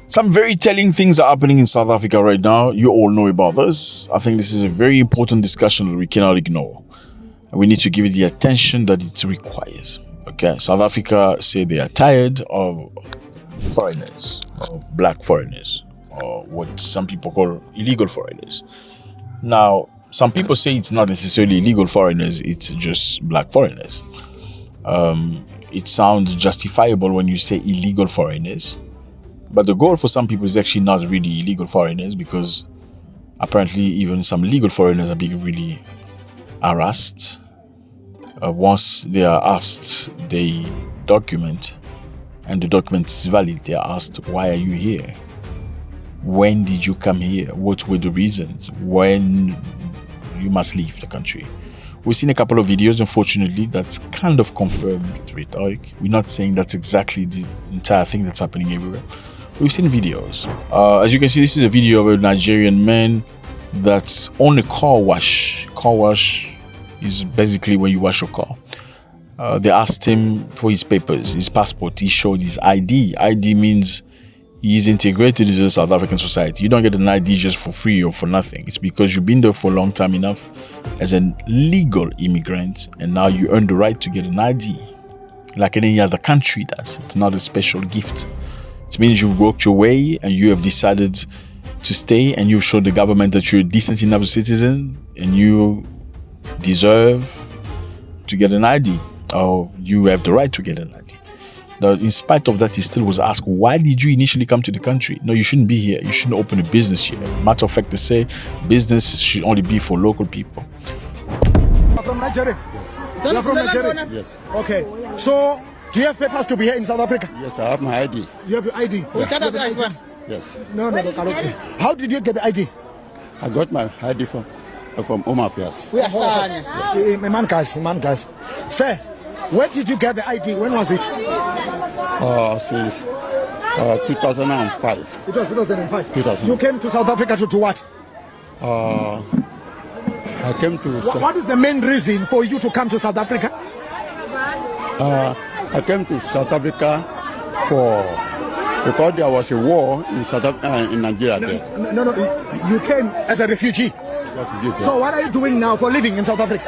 Some very telling things are happening in South Africa right now. You all know about this. I think this is a very important discussion that we cannot ignore. We need to give it the attention that it requires. Okay, South Africa say they are tired of foreigners, or black foreigners, or what some people call illegal foreigners. Now, some people say it's not necessarily illegal foreigners, it's just black foreigners. It sounds justifiable when you say illegal foreigners, but the goal for some people is actually not really illegal foreigners, because apparently even some legal foreigners are being really harassed. Once they are asked, they document, and the document is valid. They are asked, why are you here? When did you come here? What were the reasons? When you must leave the country? We've seen a couple of videos, unfortunately, that's kind of confirmed the rhetoric. We're not saying that's exactly the entire thing that's happening everywhere. We've seen videos. As you can see, this is a video of a Nigerian man that's on a car wash. Car wash is basically when you wash your car. They asked him for his papers, his passport. He showed his ID. ID means he's integrated into the South African society. You don't get an ID just for free or for nothing. It's because you've been there for a long time enough as a legal immigrant, and now you earn the right to get an ID like in any other country does. It's not a special gift. It means you've worked your way and you have decided to stay, and you've shown the government that you're a decent enough citizen and you deserve to get an ID, or you have the right to get an ID. Now, in spite of that, he still was asked, why did you initially come to the country? No, you shouldn't be here. You shouldn't open a business here. Matter of fact, they say business should only be for local people. You're from Nigeria? Yes. You're from Nigeria? Yes. Okay. So, do you have papers to be here in South Africa? Yes, I have my ID. You have your ID? Yeah. Yes. No. How did you get the ID? I got my ID from Home Affairs. We are man guys. Sir, where did you get the ID? When was it? Since 2005. It was 2005. 2000. You came to South Africa to do what? I came to... What is the main reason for you to come to South Africa? I came to South Africa because there was a war in in Nigeria there. No. You came as a refugee. So what are you doing now for living in South Africa?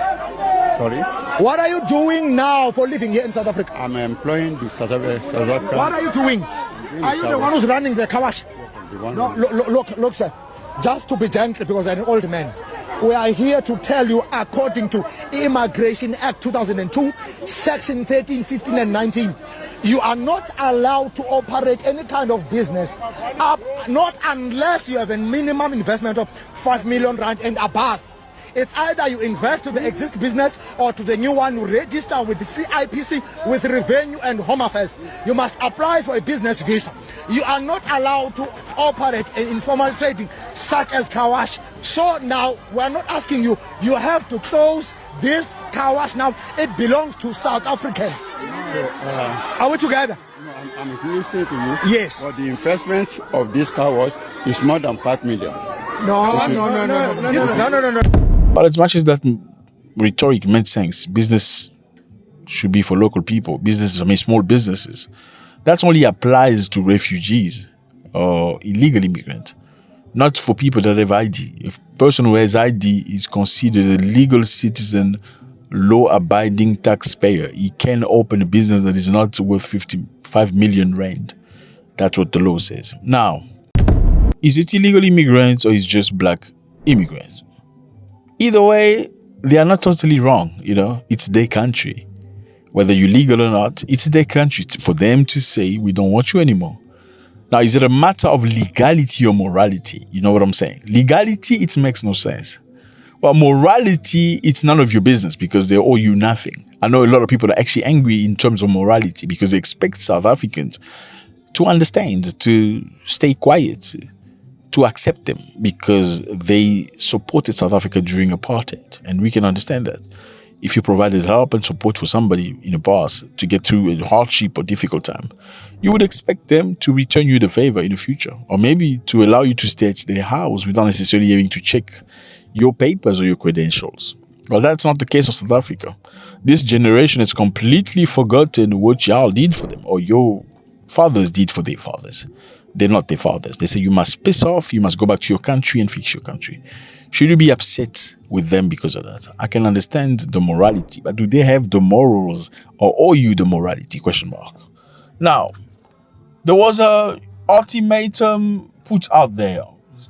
Sorry? What are you doing now for living here in South Africa? I'm employing the South Africa. What are you doing? Are you the one who's running the kawash? No, look, sir. Just to be gentle, because I'm an old man. We are here to tell you, according to Immigration Act 2002, Section 13, 15, and 19, you are not allowed to operate any kind of business, not unless you have a minimum investment of 5 million rand and above. It's either you invest to the existing business or to the new one you register with the CIPC, with Revenue and Home Affairs. You must apply for a business visa. You are not allowed to operate in informal trading such as car wash. So now we're not asking you, you have to close this car wash now. It belongs to South Africans. Are we together? No, I'm listening to you. Yes. But the investment of this car wash is more than 5 million. No. But as much as that rhetoric made sense, business should be for local people. Small businesses. That only applies to refugees or illegal immigrants, not for people that have ID. If a person who has ID is considered a legal citizen, law-abiding taxpayer, he can open a business that is not worth 55 million rand. That's what the law says. Now, is it illegal immigrants or is it just black immigrants? Either way, they are not totally wrong, It's their country. Whether you're legal or not, it's their country for them to say, we don't want you anymore. Now, is it a matter of legality or morality? You know what I'm saying? Legality, it makes no sense. Well, morality, it's none of your business because they owe you nothing. I know a lot of people are actually angry in terms of morality because they expect South Africans to understand, to stay quiet, to accept them because they supported South Africa during apartheid. And we can understand that. If you provided help and support for somebody in the past to get through a hardship or difficult time, you would expect them to return you the favor in the future, or maybe to allow you to stay at their house without necessarily having to check your papers or your credentials. Well, that's not the case of South Africa. This generation has completely forgotten what y'all did for them or your fathers did for their fathers. They're not their fathers. They say you must piss off, you must go back to your country and fix your country. Should you be upset with them because of that? I can understand the morality, but do they have the morals or owe you the morality? Question mark. Now, there was a ultimatum put out there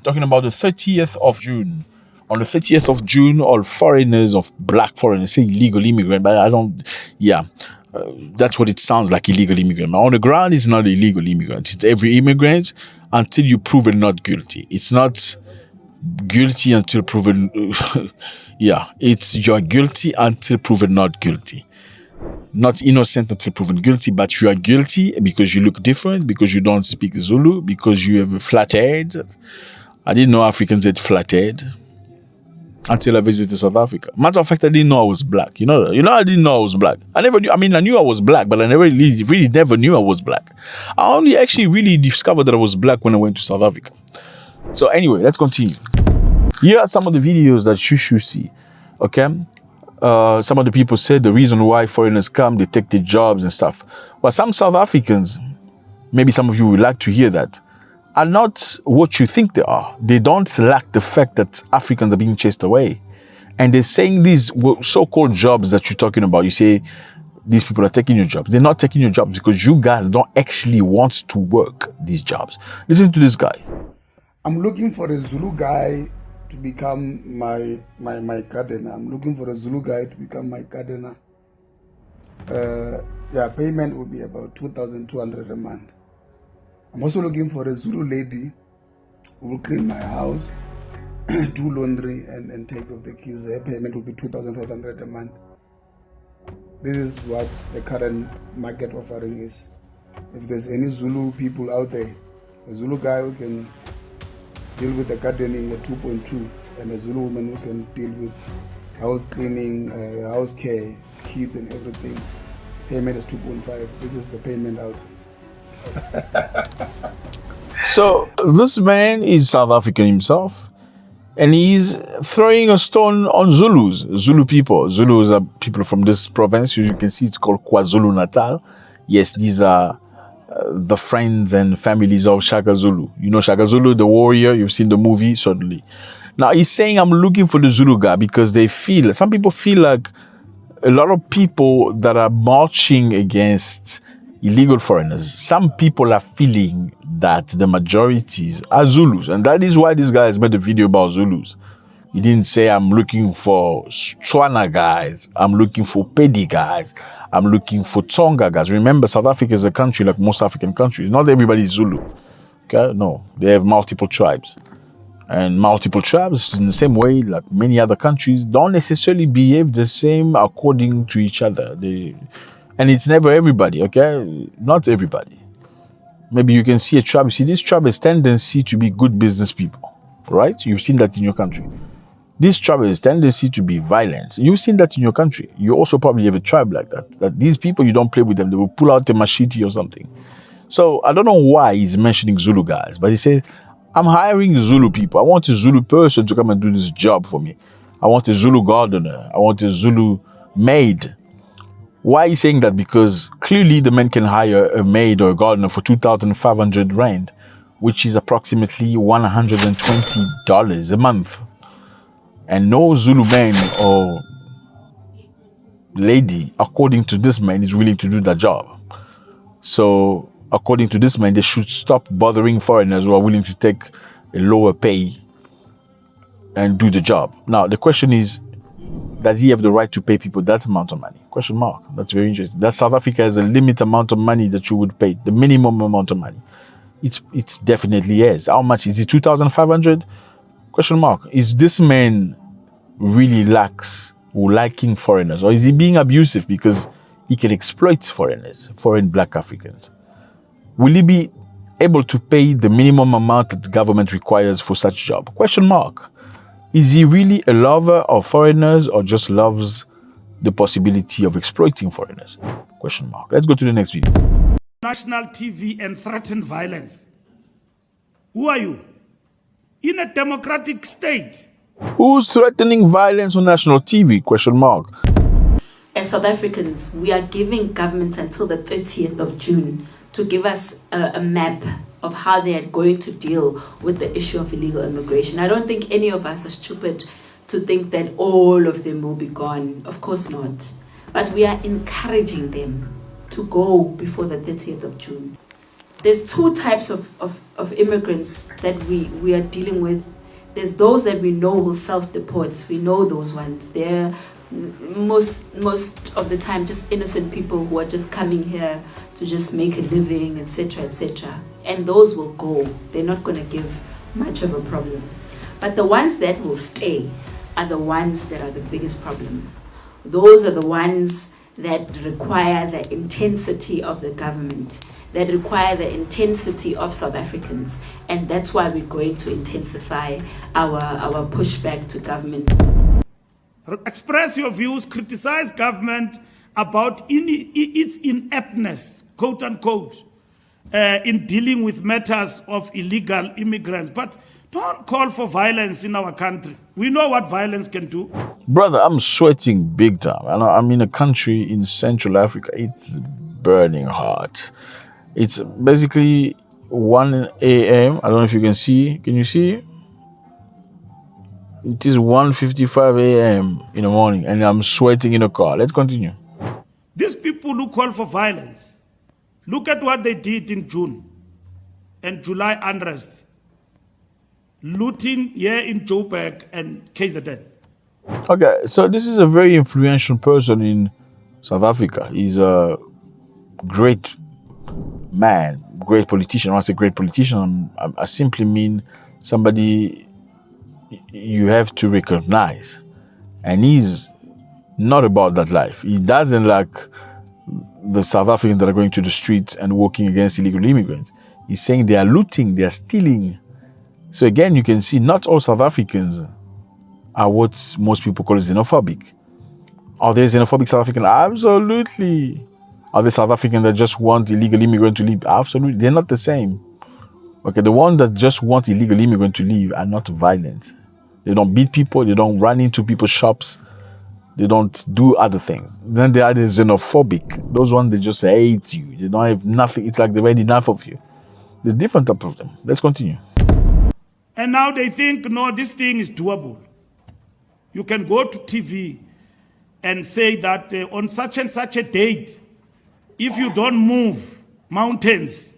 talking about the 30th of June. On the 30th of June, all foreigners, of black foreigners, say illegal immigrant, but I don't, yeah. That's what it sounds like, illegal immigrant. But on the ground, it's not illegal immigrant. It's every immigrant until you prove it not guilty. It's not guilty until proven. Yeah, it's you're guilty until proven not guilty. Not innocent until proven guilty, but you are guilty because you look different, because you don't speak Zulu, because you have a flat head. I didn't know Africans had flat head until I visited South Africa. Matter of fact, I didn't know I was black. You know, I didn't know I was black. I never knew. I mean, I knew I was black, but I never really never knew I was black. I only actually really discovered that I was black when I went to South Africa. So anyway, let's continue. Here are some of the videos that you should see. Okay, some of the people said the reason why foreigners come, they take their jobs and stuff. Well, some South Africans, maybe some of you would like to hear that, are not what you think they are. They don't lack the fact that Africans are being chased away. And they're saying these so-called jobs that you're talking about. You say these people are taking your jobs. They're not taking your jobs because you guys don't actually want to work these jobs. Listen to this guy. I'm looking for a Zulu guy to become my gardener. I'm looking for a Zulu guy to become my gardener. Yeah, payment will be about 2,200 a month. I'm also looking for a Zulu lady who will clean my house, do laundry, and take off the kids. Her payment will be 2,500 a month. This is what the current market offering is. If there's any Zulu people out there, a Zulu guy who can deal with the gardening at 2.2, and a Zulu woman who can deal with house cleaning, house care, kids and everything, payment is 2.5. This is the payment out. So this man is South African himself, and he's throwing a stone on Zulus, Zulu people. Zulus are people from this province. As you can see, it's called KwaZulu-Natal. Yes, these are the friends and families of Shaka Zulu. You know Shaka Zulu, the warrior. You've seen the movie, certainly. Now he's saying, I'm looking for the Zulu guy because some people feel like a lot of people that are marching against illegal foreigners, some people are feeling that the majorities are Zulus. And that is why this guy has made a video about Zulus. He didn't say, I'm looking for Tswana guys, I'm looking for Pedi guys, I'm looking for Tsonga guys. Remember, South Africa is a country like most African countries. Not everybody is Zulu. Okay? No, they have multiple tribes. And multiple tribes, in the same way, like many other countries, don't necessarily behave the same according to each other. And it's never everybody, okay? Not everybody. Maybe you can see a tribe. See, this tribe has tendency to be good business people, right? You've seen that in your country. This tribe has tendency to be violent. You've seen that in your country. You also probably have a tribe like that. That these people, you don't play with them. They will pull out a machete or something. So I don't know why he's mentioning Zulu guys, but he says, I'm hiring Zulu people. I want a Zulu person to come and do this job for me. I want a Zulu gardener. I want a Zulu maid. Why is he saying that? Because clearly the man can hire a maid or a gardener for 2,500 rand, which is approximately $120 a month. And no Zulu man or lady, according to this man, is willing to do that job. So, according to this man, they should stop bothering foreigners who are willing to take a lower pay and do the job. Now, the question is, does he have the right to pay people that amount of money? Question mark. That's very interesting. That South Africa has a limit amount of money that you would pay, the minimum amount of money. It definitely is. How much is it? 2,500? Question mark. Is this man really liking foreigners, or is he being abusive because he can exploit foreigners, foreign black Africans? Will he be able to pay the minimum amount that the government requires for such job? Question mark. Is he really a lover of foreigners or just loves the possibility of exploiting foreigners? Question mark. Let's go to the next video. National TV and threaten violence. Who are you? In a democratic state. Who's threatening violence on national TV? Question mark. As South Africans, we are giving government until the 30th of June to give us a map of how they are going to deal with the issue of illegal immigration. I don't think any of us are stupid to think that all of them will be gone. Of course not. But we are encouraging them to go before the 30th of June. There's two types of immigrants that we are dealing with. There's those that we know will self-deport. We know those ones. They're most of the time just innocent people who are just coming here to just make a living, etc., etc. And those will go. They're not going to give much of a problem. But the ones that will stay are the ones that are the biggest problem. Those are the ones that require the intensity of the government, that require the intensity of South Africans. And that's why we're going to intensify our pushback to government. Express your views, criticize government about its ineptness, quote unquote, in dealing with matters of illegal immigrants. But don't call for violence in our country. We know what violence can do. Brother, I'm sweating big time. And I'm in a country in Central Africa. It's burning hot. It's basically 1 a.m. I don't know if you can see. Can you see? It is 1:55 a.m. in the morning and I'm sweating in a car. Let's continue. These people who call for violence, look at what they did in June and July unrest. Looting here in Joburg and KZN. Okay, so this is a very influential person in South Africa. He's a great man, great politician. When I say great politician, I simply mean somebody you have to recognize. And he's not about that life. He doesn't like the South Africans that are going to the streets and walking against illegal immigrants. He's saying they are looting, they are stealing. So again, you can see not all South Africans are what most people call xenophobic. Are there xenophobic South Africans? Absolutely. Are there South Africans that just want illegal immigrants to leave? Absolutely. They're not the same. Okay, the ones that just want illegal immigrants to leave are not violent. They don't beat people. They don't run into people's shops. They don't do other things. Then there are the xenophobic. Those ones, they just hate you. They don't have nothing. It's like they've had enough of you. There's different type of them. Let's continue. And now they think, no, this thing is doable. You can go to TV and say that on such and such a date, if you don't move mountains,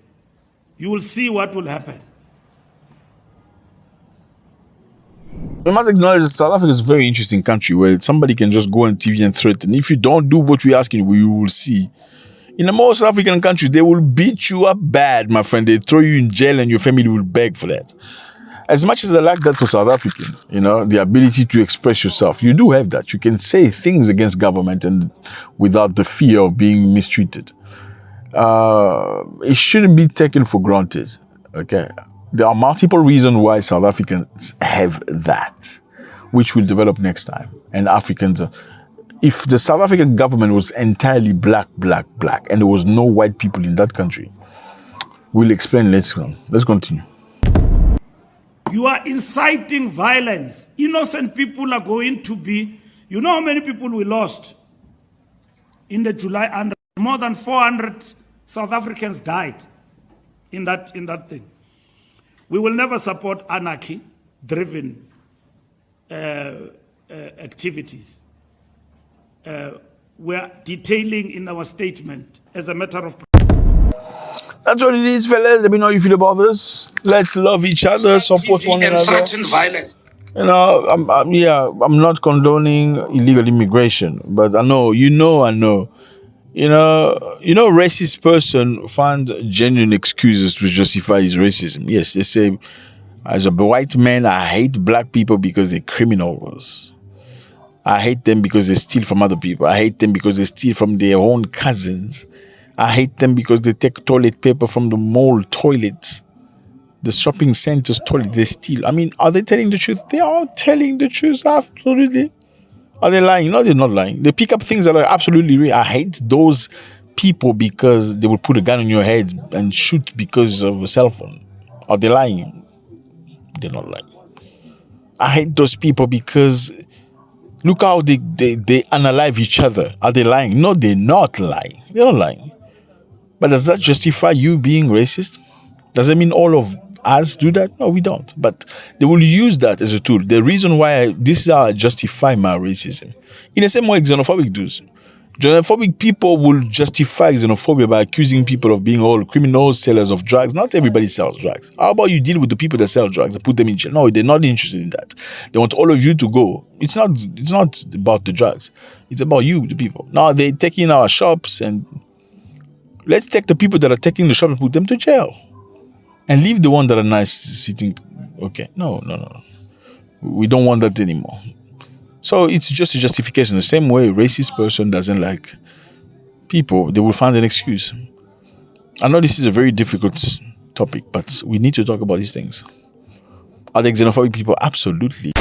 you will see what will happen. We must acknowledge that South Africa is a very interesting country where somebody can just go on TV and threaten. If you don't do what we're asking, we will see. In the most African countries, they will beat you up bad, my friend. They throw you in jail and your family will beg for that. As much as I like that for South Africans, the ability to express yourself, you do have that. You can say things against government and without the fear of being mistreated. It shouldn't be taken for granted. Okay, there are multiple reasons why South Africans have that, which will develop next time. And Africans, if the South African government was entirely black, and there was no white people in that country, we'll explain later on. Let's continue. You are inciting violence. Innocent people are going to be... You know how many people we lost in the July unrest? More than 400 South Africans died in that thing. We will never support anarchy-driven activities. We are detailing in our statement as a matter of... That's what it is, fellas. Let me know how you feel about this. Let's love each other, support one another. Threaten violence. I'm not condoning illegal immigration, but I know. Racist person find genuine excuses to justify his racism. Yes, they say, as a white man, I hate black people because they're criminals. I hate them because they steal from other people. I hate them because they steal from their own cousins. I hate them because they take toilet paper from the mall toilets, the shopping centers toilet, they steal. I mean, are they telling the truth? They are telling the truth, absolutely. Are they lying? No, they're not lying. They pick up things that are absolutely real. I hate those people because they will put a gun on your head and shoot because of a cell phone. Are they lying? They're not lying. I hate those people because look how they unalive each other. Are they lying? No, they're not lying. They're not lying. But does that justify you being racist? Does it mean all of us do that? No, we don't. But they will use that as a tool. The reason why this is how I justify my racism. In the same way xenophobic does. Xenophobic people will justify xenophobia by accusing people of being all criminals, sellers of drugs. Not everybody sells drugs. How about you deal with the people that sell drugs and put them in jail? No, they're not interested in that. They want all of you to go. It's not about the drugs. It's about you, the people. Now they're taking our shops, and let's take the people that are taking the shop and put them to jail. And leave the one that are nice sitting. Okay. No. We don't want that anymore. So it's just a justification. The same way a racist person doesn't like people, they will find an excuse. I know this is a very difficult topic, but we need to talk about these things. Are there xenophobic people? Absolutely.